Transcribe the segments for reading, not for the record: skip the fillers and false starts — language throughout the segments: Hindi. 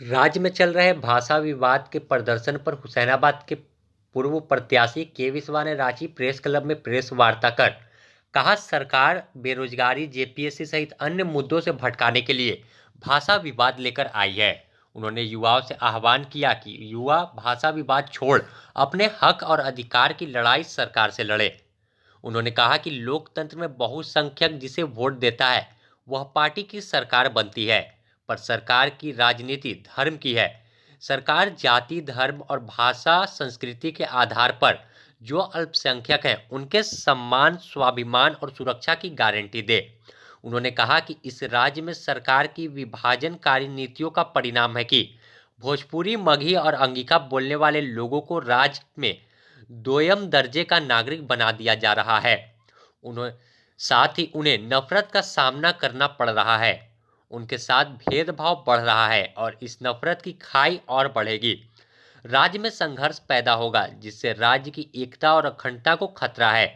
राज्य में चल रहे भाषा विवाद के प्रदर्शन पर हुसैनाबाद के पूर्व प्रत्याशी के विश्वा ने रांची प्रेस क्लब में प्रेस वार्ता कर कहा, सरकार बेरोजगारी, जेपीएससी सहित अन्य मुद्दों से भटकाने के लिए भाषा विवाद लेकर आई है। उन्होंने युवाओं से आह्वान किया कि युवा भाषा विवाद छोड़ अपने हक और अधिकार की लड़ाई सरकार से लड़े। उन्होंने कहा कि लोकतंत्र में बहुसंख्यक जिसे वोट देता है वह पार्टी की सरकार बनती है, पर सरकार की राजनीति धर्म की है। सरकार जाति, धर्म और भाषा संस्कृति के आधार पर जो अल्पसंख्यक हैं उनके सम्मान, स्वाभिमान और सुरक्षा की गारंटी दे। उन्होंने कहा कि इस राज्य में सरकार की विभाजनकारी नीतियों का परिणाम है कि भोजपुरी, मगही और अंगिका बोलने वाले लोगों को राज्य में दोयम दर्जे का नागरिक बना दिया जा रहा है। उन्हें साथ ही उन्हें नफरत का सामना करना पड़ रहा है। उनके साथ भेदभाव बढ़ रहा है और इस नफरत की खाई और बढ़ेगी। राज्य में संघर्ष पैदा होगा जिससे राज्य की एकता और अखंडता को खतरा है।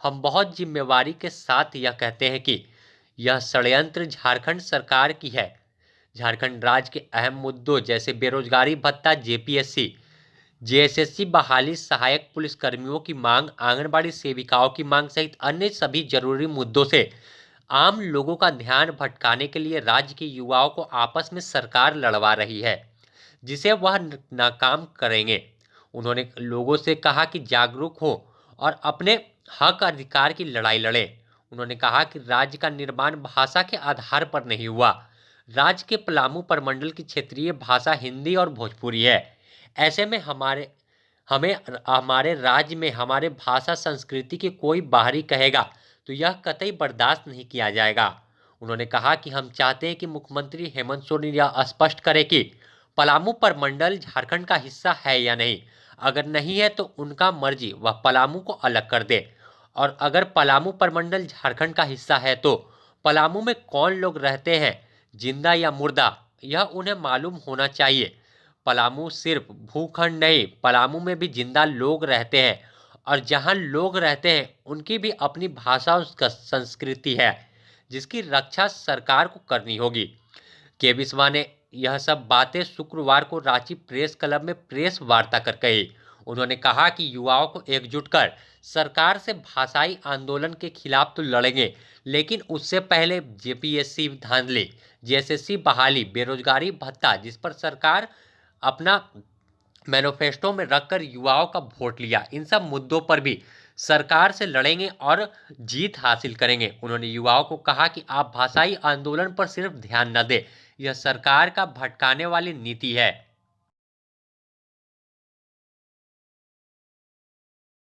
हम बहुत जिम्मेवारी के साथ यह कहते हैं कि यह षड्यंत्र झारखंड सरकार की है। झारखंड राज्य के अहम मुद्दों जैसे बेरोजगारी भत्ता, जेपीएससी, जेएसएससी बहाली, सहायक पुलिस कर्मियों की मांग, आंगनबाड़ी सेविकाओं की मांग सहित अन्य सभी जरूरी मुद्दों से आम लोगों का ध्यान भटकाने के लिए राज्य के युवाओं को आपस में सरकार लड़वा रही है, जिसे वह नाकाम करेंगे। उन्होंने लोगों से कहा कि जागरूक हो और अपने हक अधिकार की लड़ाई लड़े। उन्होंने कहा कि राज्य का निर्माण भाषा के आधार पर नहीं हुआ। राज्य के पलामू प्रमंडल की क्षेत्रीय भाषा हिंदी और भोजपुरी है। ऐसे में हमें हमारे राज्य में हमारे भाषा संस्कृति के कोई बाहरी कहेगा तो यह कतई बर्दाश्त नहीं किया जाएगा। उन्होंने कहा कि हम चाहते हैं कि मुख्यमंत्री हेमंत सोरेन यह स्पष्ट करें कि पलामू प्रमंडल झारखंड का हिस्सा है या नहीं। अगर नहीं है तो उनका मर्जी, वह पलामू को अलग कर दे। और अगर पलामू प्रमंडल झारखंड का हिस्सा है तो पलामू में कौन लोग रहते हैं, जिंदा या मुर्दा, यह उन्हें मालूम होना चाहिए। पलामू सिर्फ भूखंड नहीं, पलामू में भी जिंदा लोग रहते हैं और जहां लोग रहते हैं उनकी भी अपनी भाषा और संस्कृति है, जिसकी रक्षा सरकार को करनी होगी। के विश्वा ने यह सब बातें शुक्रवार को रांची प्रेस क्लब में प्रेस वार्ता कर कही। उन्होंने कहा कि युवाओं को एकजुट कर सरकार से भाषाई आंदोलन के खिलाफ तो लड़ेंगे, लेकिन उससे पहले जेपीएससी धांधली, जेएसएससी बहाली, बेरोजगारी भत्ता जिस पर सरकार अपना मैनिफेस्टो में रखकर युवाओं का वोट लिया, इन सब मुद्दों पर भी सरकार से लड़ेंगे और जीत हासिल करेंगे। उन्होंने युवाओं को कहा कि आप भाषाई आंदोलन पर सिर्फ ध्यान न दें, यह सरकार का भटकाने वाली नीति है।